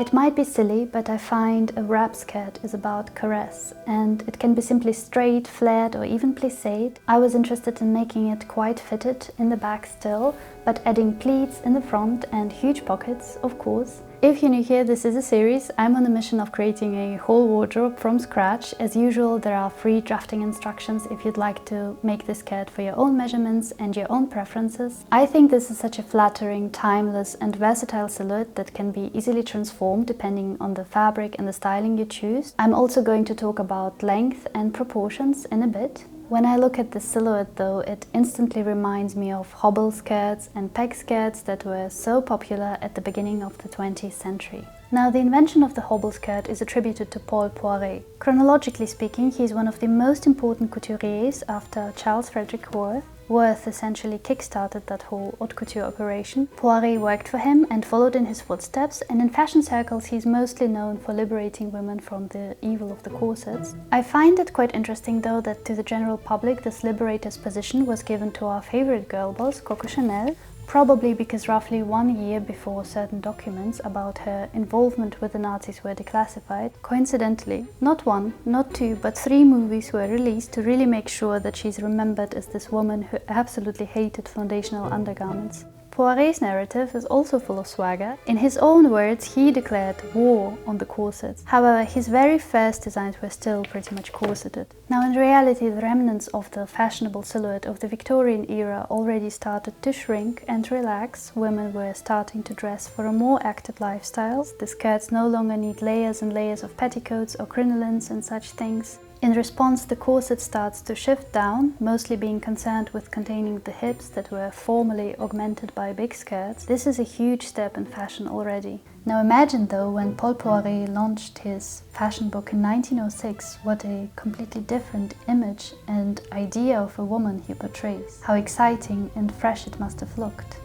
It might be silly, but I find a wrap skirt is about caress, and it can be simply straight, flared or even plisséed. I was interested in making it quite fitted in the back still, but adding pleats in the front and huge pockets, of course. If you're new here, this is a series. I'm on a mission of creating a whole wardrobe from scratch. As usual, there are free drafting instructions if you'd like to make this skirt for your own measurements and your own preferences. I think this is such a flattering, timeless and versatile silhouette that can be easily transformed depending on the fabric and the styling you choose. I'm also going to talk about length and proportions in a bit. When I look at this silhouette though, it instantly reminds me of Hobble skirts and peg skirts that were so popular at the beginning of the 20th century. Now, the invention of the Hobble skirt is attributed to Paul Poiret. Chronologically speaking, he is one of the most important couturiers after Charles Frederick Worth. Worth essentially kick-started that whole haute couture operation. Poiret worked for him and followed in his footsteps, and in fashion circles he's mostly known for liberating women from the evil of the corsets. I find it quite interesting though that to the general public this liberator's position was given to our favorite girl boss, Coco Chanel, probably because roughly 1 year before certain documents about her involvement with the Nazis were declassified, coincidentally, not 1, not 2, but 3 movies were released to really make sure that she's remembered as this woman who absolutely hated foundational undergarments. Poiret's narrative is also full of swagger. In his own words, he declared war on the corsets. However, his very first designs were still pretty much corseted. Now, in reality, the remnants of the fashionable silhouette of the Victorian era already started to shrink and relax. Women were starting to dress for a more active lifestyle. The skirts no longer need layers and layers of petticoats or crinolines and such things. In response, the corset starts to shift down, mostly being concerned with containing the hips that were formerly augmented by big skirts. This is a huge step in fashion already. Now imagine though, when Paul Poiret launched his fashion book in 1906, what a completely different image and idea of a woman he portrays. How exciting and fresh it must have looked.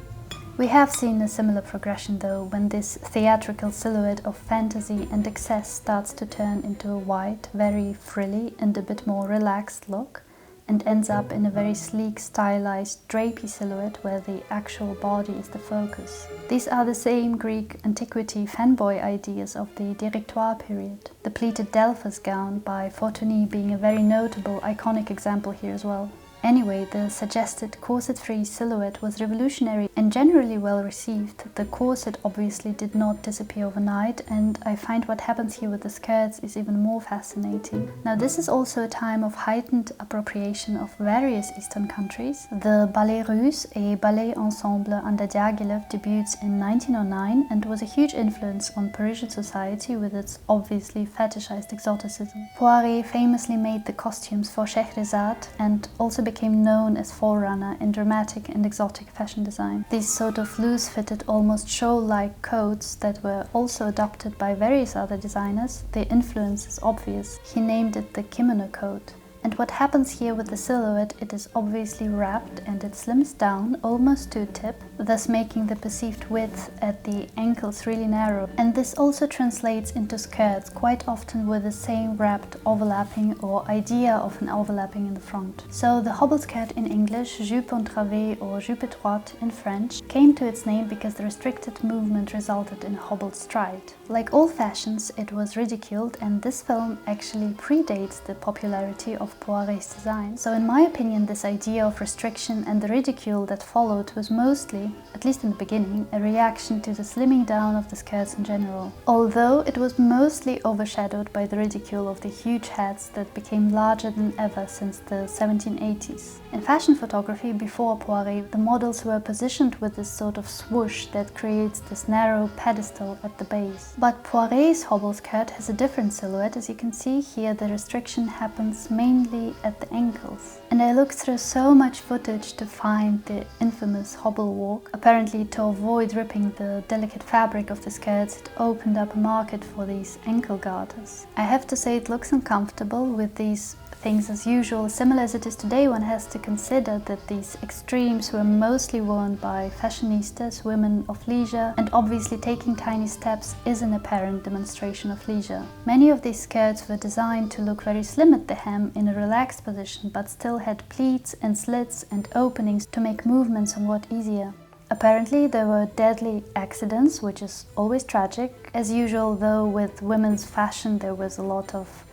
We have seen a similar progression though, when this theatrical silhouette of fantasy and excess starts to turn into a wide, very frilly and a bit more relaxed look, and ends up in a very sleek, stylized, drapey silhouette where the actual body is the focus. These are the same Greek antiquity fanboy ideas of the Directoire period. The pleated Delphus gown by Fortuny being a very notable, iconic example here as well. Anyway, the suggested corset-free silhouette was revolutionary and generally well received. The corset obviously did not disappear overnight, and I find what happens here with the skirts is even more fascinating. Now, this is also a time of heightened appropriation of various Eastern countries. The Ballet Russe, a ballet ensemble under Diaghilev, debuts in 1909 and was a huge influence on Parisian society with its obviously fetishized exoticism. Poiret famously made the costumes for Scheherazade and also became known as forerunner in dramatic and exotic fashion design. These sort of loose-fitted, almost show-like coats that were also adopted by various other designers, their influence is obvious. He named it the kimono coat. And what happens here with the silhouette, it is obviously wrapped and it slims down almost to a tip, thus making the perceived width at the ankles really narrow. And this also translates into skirts, quite often with the same wrapped overlapping or idea of an overlapping in the front. So the Hobble skirt in English, jupe entravée or jupe étroite in French, came to its name because the restricted movement resulted in a hobbled stride. Like all fashions, it was ridiculed, and this film actually predates the popularity of Poiret's design. So in my opinion, this idea of restriction and the ridicule that followed was mostly, at least in the beginning, a reaction to the slimming down of the skirts in general. Although it was mostly overshadowed by the ridicule of the huge hats that became larger than ever since the 1780s. In fashion photography before Poiret, the models were positioned with this sort of swoosh that creates this narrow pedestal at the base. But Poiret's Hobble skirt has a different silhouette. As you can see here, the restriction happens mainly at the ankles. And I looked through so much footage to find the infamous Hobble walk. Apparently, to avoid ripping the delicate fabric of the skirts, it opened up a market for these ankle garters. I have to say it looks uncomfortable with these things as usual. Similar as it is today, one has to consider that these extremes were mostly worn by fashionistas, women of leisure, and obviously taking tiny steps is an apparent demonstration of leisure. Many of these skirts were designed to look very slim at the hem in a relaxed position, but still had pleats and slits and openings to make movement somewhat easier. Apparently there were deadly accidents, which is always tragic. As usual, though, with women's fashion there was a lot of,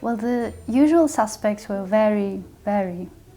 well, the usual suspects were very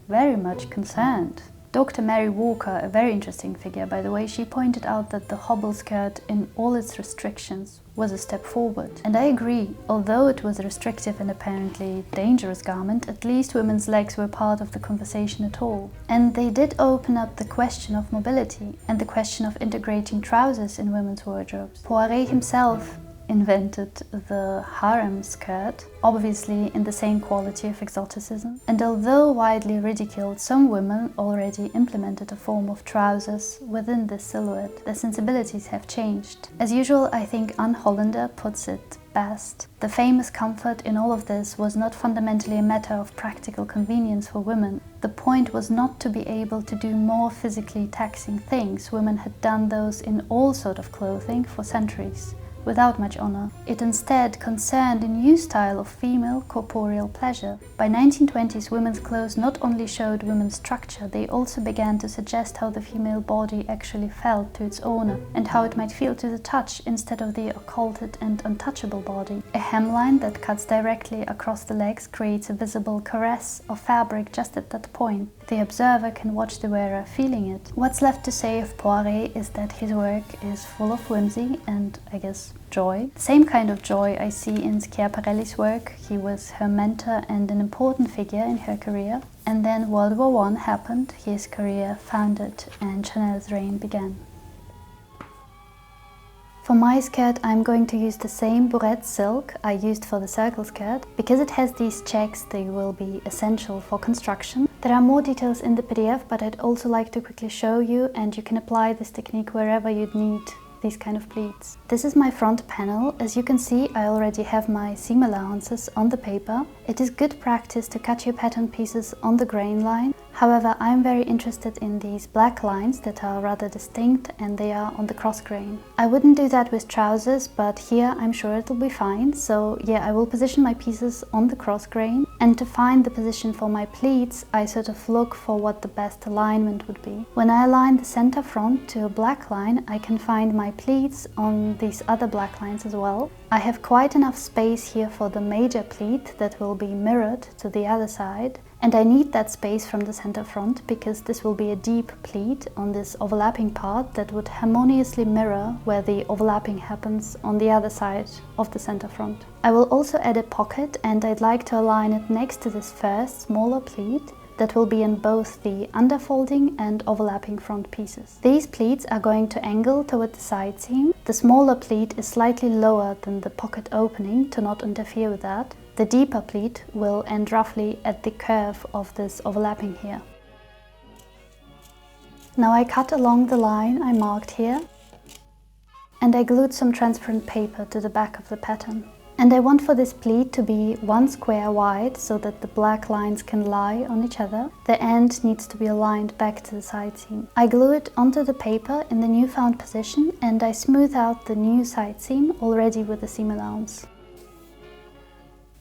much concerned. Dr. Mary Walker, a very interesting figure by the way, she pointed out that the Hobble skirt in all its restrictions was a step forward. And I agree, although it was a restrictive and apparently dangerous garment, at least women's legs were part of the conversation at all. And they did open up the question of mobility and the question of integrating trousers in women's wardrobes. Poiret himself invented the harem skirt, obviously in the same quality of exoticism. And although widely ridiculed, some women already implemented a form of trousers within this silhouette. Their sensibilities have changed. As usual, I think Anne Hollander puts it best. The famous comfort in all of this was not fundamentally a matter of practical convenience for women. The point was not to be able to do more physically taxing things. Women had done those in all sorts of clothing for centuries, without much honor. It instead concerned a new style of female corporeal pleasure. By 1920s, women's clothes not only showed women's structure, they also began to suggest how the female body actually felt to its owner and how it might feel to the touch instead of the occulted and untouchable body. A hemline that cuts directly across the legs creates a visible caress of fabric just at that point. The observer can watch the wearer feeling it. What's left to say of Poiret is that his work is full of whimsy and, I guess, joy. The same kind of joy I see in Schiaparelli's work. He was her mentor and an important figure in her career. And then World War I happened, his career foundered, and Chanel's reign began. For my skirt, I'm going to use the same Poiret silk I used for the circle skirt. Because it has these checks, they will be essential for construction. There are more details in the PDF, but I'd also like to quickly show you, and you can apply this technique wherever you'd need these kind of pleats. This is my front panel. As you can see, I already have my seam allowances on the paper. It is good practice to cut your pattern pieces on the grain line. However, I'm very interested in these black lines that are rather distinct and they are on the cross grain. I wouldn't do that with trousers, but here I'm sure it'll be fine. So yeah, I will position my pieces on the cross grain. And to find the position for my pleats, I sort of look for what the best alignment would be. When I align the center front to a black line, I can find my pleats on these other black lines as well. I have quite enough space here for the major pleat that will be mirrored to the other side. And I need that space from the center front because this will be a deep pleat on this overlapping part that would harmoniously mirror where the overlapping happens on the other side of the center front. I will also add a pocket, and I'd like to align it next to this first smaller pleat that will be in both the underfolding and overlapping front pieces. These pleats are going to angle toward the side seam. The smaller pleat is slightly lower than the pocket opening to not interfere with that. The deeper pleat will end roughly at the curve of this overlapping here. Now I cut along the line I marked here, and I glued some transparent paper to the back of the pattern. And I want for this pleat to be 1 square wide so that the black lines can lie on each other. The end needs to be aligned back to the side seam. I glue it onto the paper in the newfound position, and I smooth out the new side seam already with the seam allowance.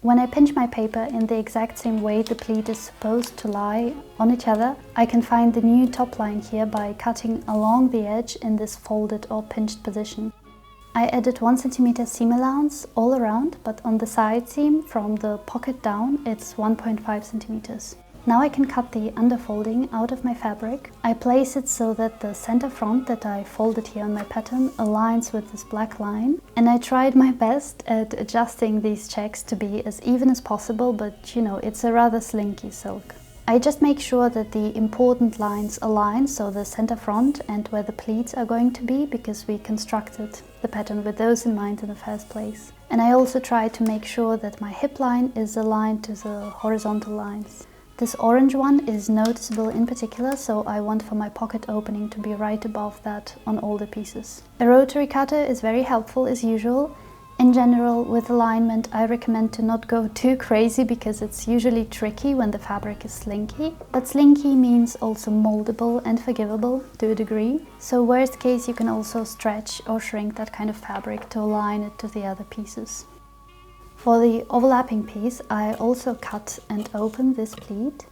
When I pinch my paper in the exact same way the pleat is supposed to lie on each other, I can find the new top line here by cutting along the edge in this folded or pinched position. I added 1 cm seam allowance all around, but on the side seam from the pocket down it's 1.5 cm. Now I can cut the underfolding out of my fabric. I place it so that the center front that I folded here on my pattern aligns with this black line. And I tried my best at adjusting these checks to be as even as possible, but you know, it's a rather slinky silk. I just make sure that the important lines align, so the center front and where the pleats are going to be, because we constructed the pattern with those in mind in the first place. And I also try to make sure that my hip line is aligned to the horizontal lines. This orange one is noticeable in particular, so I want for my pocket opening to be right above that on all the pieces. A rotary cutter is very helpful as usual. In general, with alignment, I recommend to not go too crazy because it's usually tricky when the fabric is slinky. But slinky means also moldable and forgivable to a degree. So worst case, you can also stretch or shrink that kind of fabric to align it to the other pieces. For the overlapping piece, I also cut and open this pleat.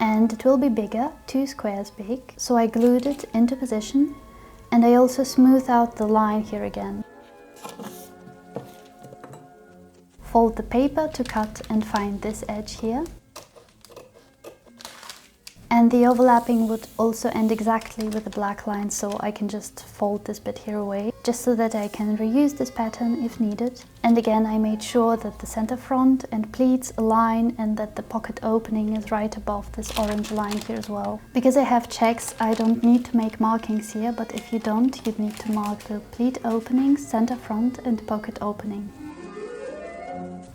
and it will be bigger, 2 squares big. So I glued it into position, and I also smoothed out the line here again. Fold the paper to cut and find this edge here. And the overlapping would also end exactly with the black line, so I can just fold this bit here away, just so that I can reuse this pattern if needed. And again, I made sure that the center front and pleats align and that the pocket opening is right above this orange line here as well. Because I have checks, I don't need to make markings here, but if you don't, you'd need to mark the pleat opening, center front and pocket opening.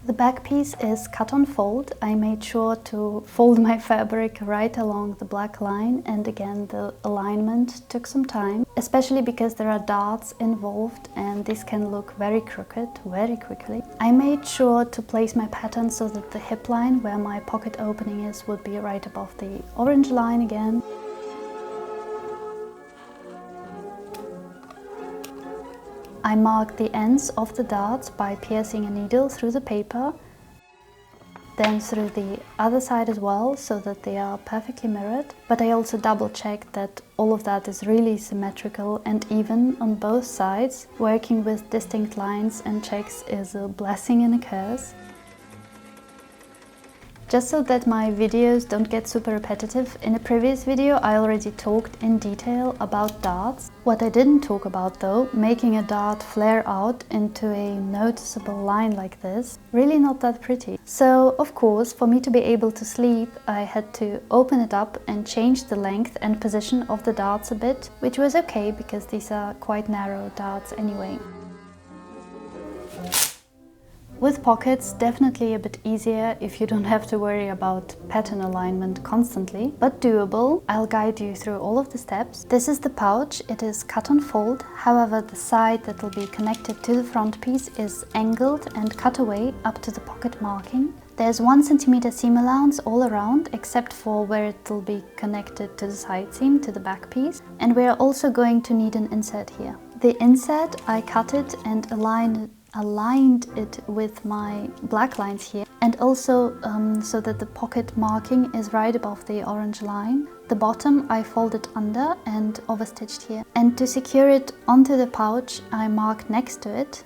The back piece is cut on fold. I made sure to fold my fabric right along the black line, and again the alignment took some time, especially because there are darts involved and this can look very crooked very quickly. I made sure to place my pattern so that the hip line where my pocket opening is would be right above the orange line again. I marked the ends of the darts by piercing a needle through the paper, then through the other side as well, so that they are perfectly mirrored. But I also double checked that all of that is really symmetrical and even on both sides. Working with distinct lines and checks is a blessing and a curse. Just so that my videos don't get super repetitive, in a previous video I already talked in detail about darts. What I didn't talk about though, making a dart flare out into a noticeable line like this, really not that pretty. So of course, for me to be able to sleep, I had to open it up and change the length and position of the darts a bit, which was okay because these are quite narrow darts anyway. With pockets, definitely a bit easier if you don't have to worry about pattern alignment constantly, but doable. I'll guide you through all of the steps. This is the pouch. It is cut on fold. However, the side that will be connected to the front piece is angled and cut away up to the pocket marking. There's 1 cm seam allowance all around, except for where it will be connected to the side seam, to the back piece. And we're also going to need an insert here. The insert, I cut it and aligned it with my black lines here, and also so that the pocket marking is right above the orange line. The bottom I folded under and overstitched here. And to secure it onto the pouch, I marked next to it.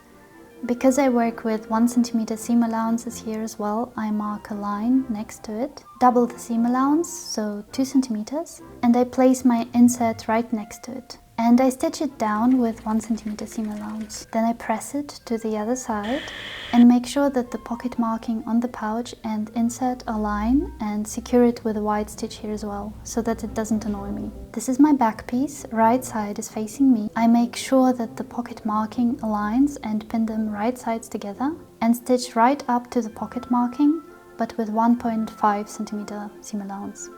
Because I work with 1 cm seam allowances here as well, I mark a line next to it. Double the seam allowance, so 2 cm, and I place my insert right next to it. And I stitch it down with 1 cm seam allowance. Then I press it to the other side and make sure that the pocket marking on the pouch and insert align, and secure it with a wide stitch here as well, so that it doesn't annoy me. This is my back piece, right side is facing me. I make sure that the pocket marking aligns and pin them right sides together and stitch right up to the pocket marking, but with 1.5 cm seam allowance.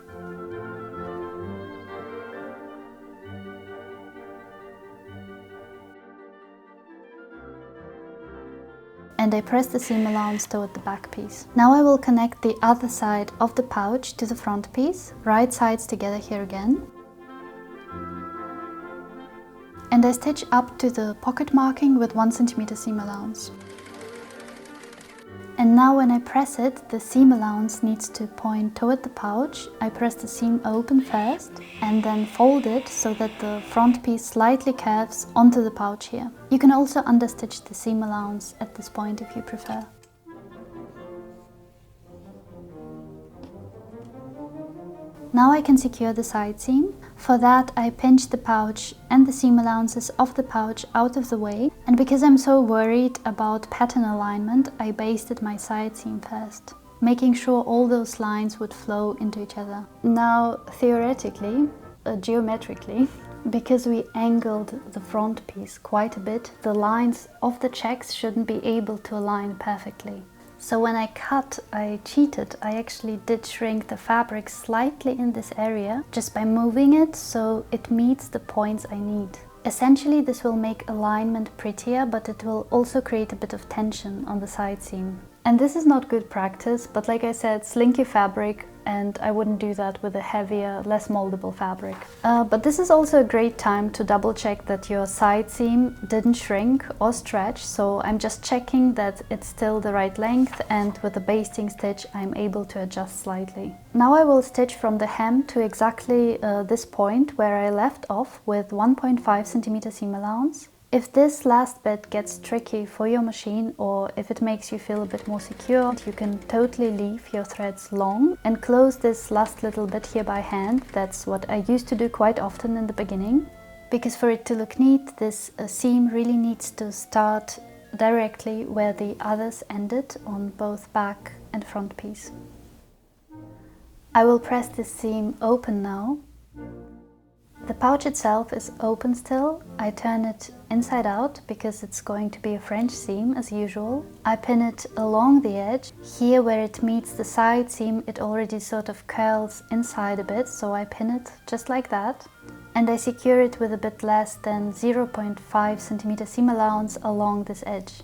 And I press the seam allowance toward the back piece. Now I will connect the other side of the pouch to the front piece, right sides together here again. And I stitch up to the pocket marking with 1 cm seam allowance. And now when I press it, the seam allowance needs to point toward the pouch. I press the seam open first and then fold it so that the front piece slightly curves onto the pouch here. You can also understitch the seam allowance at this point if you prefer. Now I can secure the side seam. For that I pinch the pouch and the seam allowances of the pouch out of the way, and because I'm so worried about pattern alignment, I basted my side seam first, making sure all those lines would flow into each other. Now theoretically, geometrically, because we angled the front piece quite a bit, the lines of the checks shouldn't be able to align perfectly. So when I cut, I cheated. I actually did shrink the fabric slightly in this area, just by moving it so it meets the points I need. Essentially this will make alignment prettier, but it will also create a bit of tension on the side seam. And this is not good practice, but like I said, slinky fabric and I wouldn't do that with a heavier, less moldable fabric. But this is also a great time to double check that your side seam didn't shrink or stretch, so I'm just checking that it's still the right length, and with the basting stitch I'm able to adjust slightly. Now I will stitch from the hem to exactly this point where I left off with 1.5 centimeter seam allowance. If this last bit gets tricky for your machine, or if it makes you feel a bit more secure, you can totally leave your threads long and close this last little bit here by hand. That's what I used to do quite often in the beginning. Because for it to look neat, this seam really needs to start directly where the others ended on both back and front piece. I will press this seam open now. The pouch itself is open still. I turn it inside out because it's going to be a French seam as usual. I pin it along the edge. Here where it meets the side seam, it already sort of curls inside a bit, so I pin it just like that. And I secure it with a bit less than 0.5 centimeter seam allowance along this edge.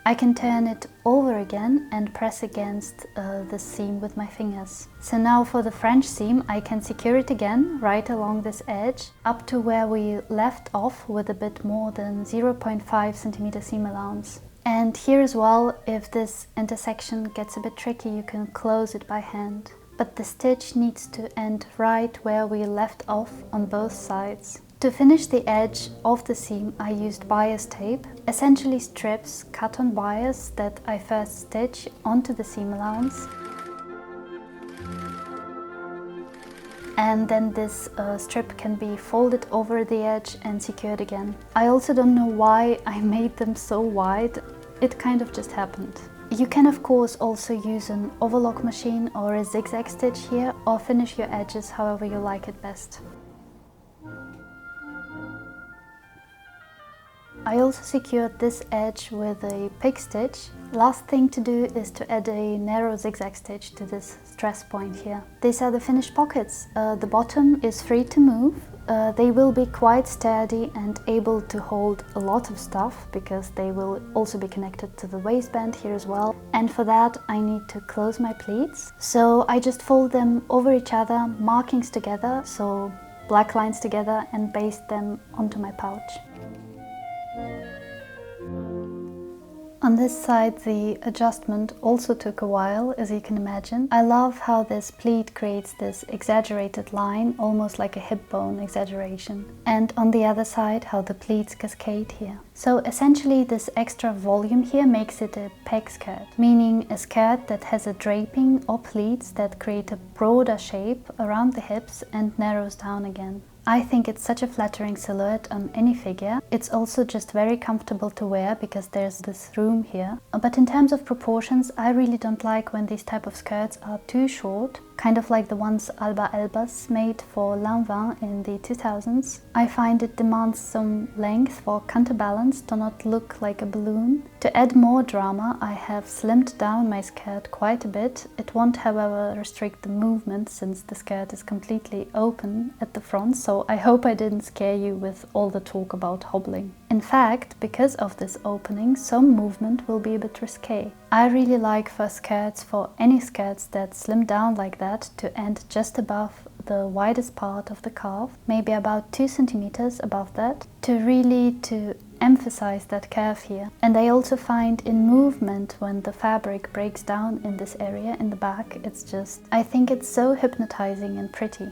I can turn it over again and press against the seam with my fingers. So now for the French seam, I can secure it again right along this edge up to where we left off with a bit more than 0.5 centimeter seam allowance. And here as well, if this intersection gets a bit tricky, you can close it by hand. But the stitch needs to end right where we left off on both sides. To finish the edge of the seam, I used bias tape, essentially strips cut on bias that I first stitch onto the seam allowance. And then this strip can be folded over the edge and secured again. I also don't know why I made them so wide, it kind of just happened. You can of course also use an overlock machine or a zigzag stitch here, or finish your edges however you like it best. I also secured this edge with a pig stitch. Last thing to do is to add a narrow zigzag stitch to this stress point here. These are the finished pockets. The bottom is free to move. They will be quite sturdy and able to hold a lot of stuff because they will also be connected to the waistband here as well. And for that I need to close my pleats. So I just fold them over each other, markings together, so black lines together, and baste them onto my pouch. On this side the adjustment also took a while, as you can imagine. I love how this pleat creates this exaggerated line, almost like a hip bone exaggeration. And on the other side how the pleats cascade here. So essentially this extra volume here makes it a peg skirt, meaning a skirt that has a draping or pleats that create a broader shape around the hips and narrows down again. I think it's such a flattering silhouette on any figure. It's also just very comfortable to wear because there's this room here. But in terms of proportions, I really don't like when these type of skirts are too short, kind of like the ones Alba Elbas made for Lanvin in the 2000s. I find it demands some length for counterbalance to not look like a balloon. To add more drama, I have slimmed down my skirt quite a bit. It won't, however, restrict the movement since the skirt is completely open at the front, so I hope I didn't scare you with all the talk about hobbling. In fact, because of this opening, some movement will be a bit risque. I really like for skirts, for any skirts that slim down like that, to end just above the widest part of the calf, maybe about 2 centimeters above that, to emphasize that curve here. And I also find in movement, when the fabric breaks down in this area in the back, I think it's so hypnotizing and pretty.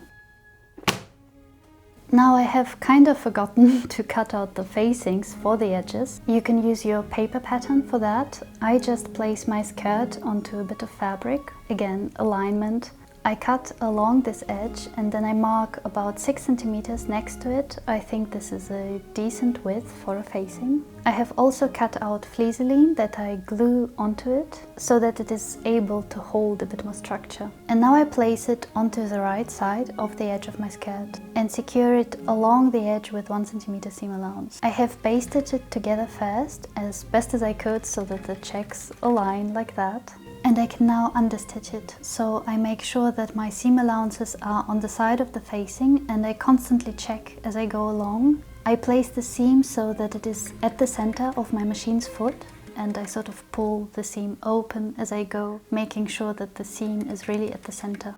Now I have kind of forgotten to cut out the facings for the edges. You can use your paper pattern for that. I just place my skirt onto a bit of fabric, again alignment. I cut along this edge and then I mark about 6 centimeters next to it. I think this is a decent width for a facing. I have also cut out flieseline that I glue onto it so that it is able to hold a bit more structure. And now I place it onto the right side of the edge of my skirt and secure it along the edge with 1 centimeter seam allowance. I have basted it together first as best as I could so that the checks align like that. And I can now understitch it, so I make sure that my seam allowances are on the side of the facing and I constantly check as I go along. I place the seam so that it is at the center of my machine's foot. and I sort of pull the seam open as I go, making sure that the seam is really at the center.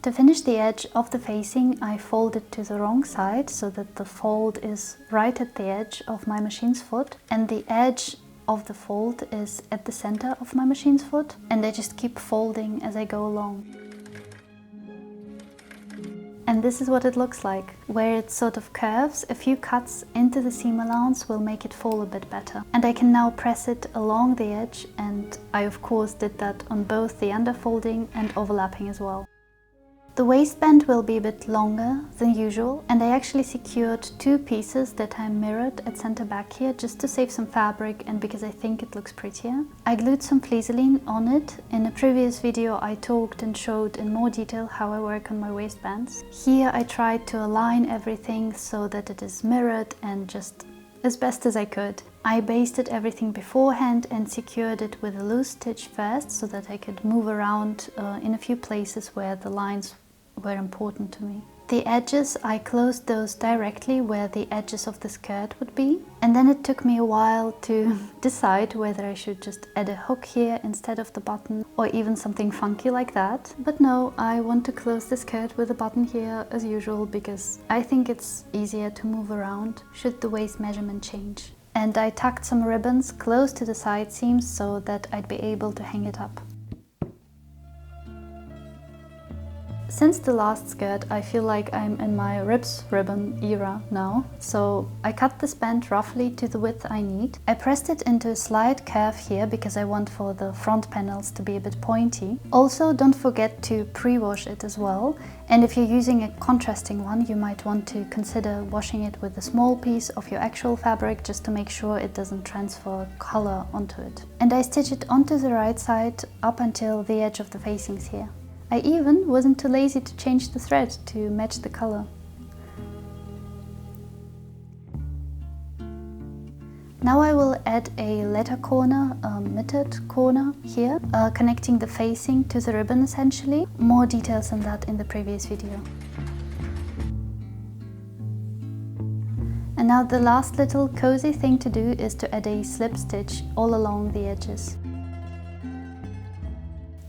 To finish the edge of the facing, I fold it to the wrong side so that the fold is right at the edge of my machine's foot and the edge of the fold is at the center of my machine's foot, and I just keep folding as I go along. And this is what it looks like. Where it sort of curves, a few cuts into the seam allowance will make it fall a bit better. And I can now press it along the edge, and I of course did that on both the underfolding and overlapping as well. The waistband will be a bit longer than usual, and I actually secured two pieces that I mirrored at center back here just to save some fabric and because I think it looks prettier. I glued some Fleeseline on it. In a previous video I talked and showed in more detail how I work on my waistbands. Here I tried to align everything so that it is mirrored and just as best as I could. I basted everything beforehand and secured it with a loose stitch first so that I could move around in a few places where the lines were important to me. The edges, I closed those directly where the edges of the skirt would be, and then it took me a while to decide whether I should just add a hook here instead of the button or even something funky like that. But no, I want to close the skirt with a button here as usual because I think it's easier to move around should the waist measurement change. And I tucked some ribbons close to the side seams so that I'd be able to hang it up. Since the last skirt, I feel like I'm in my ribs ribbon era now, so I cut this band roughly to the width I need. I pressed it into a slight curve here because I want for the front panels to be a bit pointy. Also, don't forget to pre-wash it as well, and if you're using a contrasting one, you might want to consider washing it with a small piece of your actual fabric just to make sure it doesn't transfer color onto it. And I stitch it onto the right side up until the edge of the facings here. I even wasn't too lazy to change the thread to match the color. Now I will add a letter corner, a mitted corner here, connecting the facing to the ribbon essentially. More details on that in the previous video. And now the last little cozy thing to do is to add a slip stitch all along the edges.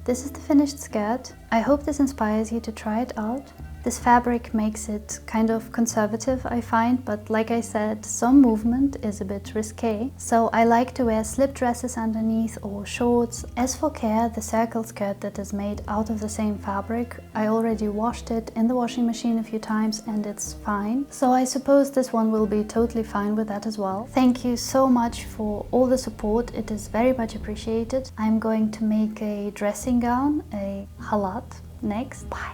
This is the finished skirt. I hope this inspires you to try it out. This fabric makes it kind of conservative, I find, but like I said, some movement is a bit risque. So I like to wear slip dresses underneath or shorts. As for care, the circle skirt that is made out of the same fabric, I already washed it in the washing machine a few times and it's fine. So I suppose this one will be totally fine with that as well. Thank you so much for all the support. It is very much appreciated. I'm going to make a dressing gown, a halat, next. Bye!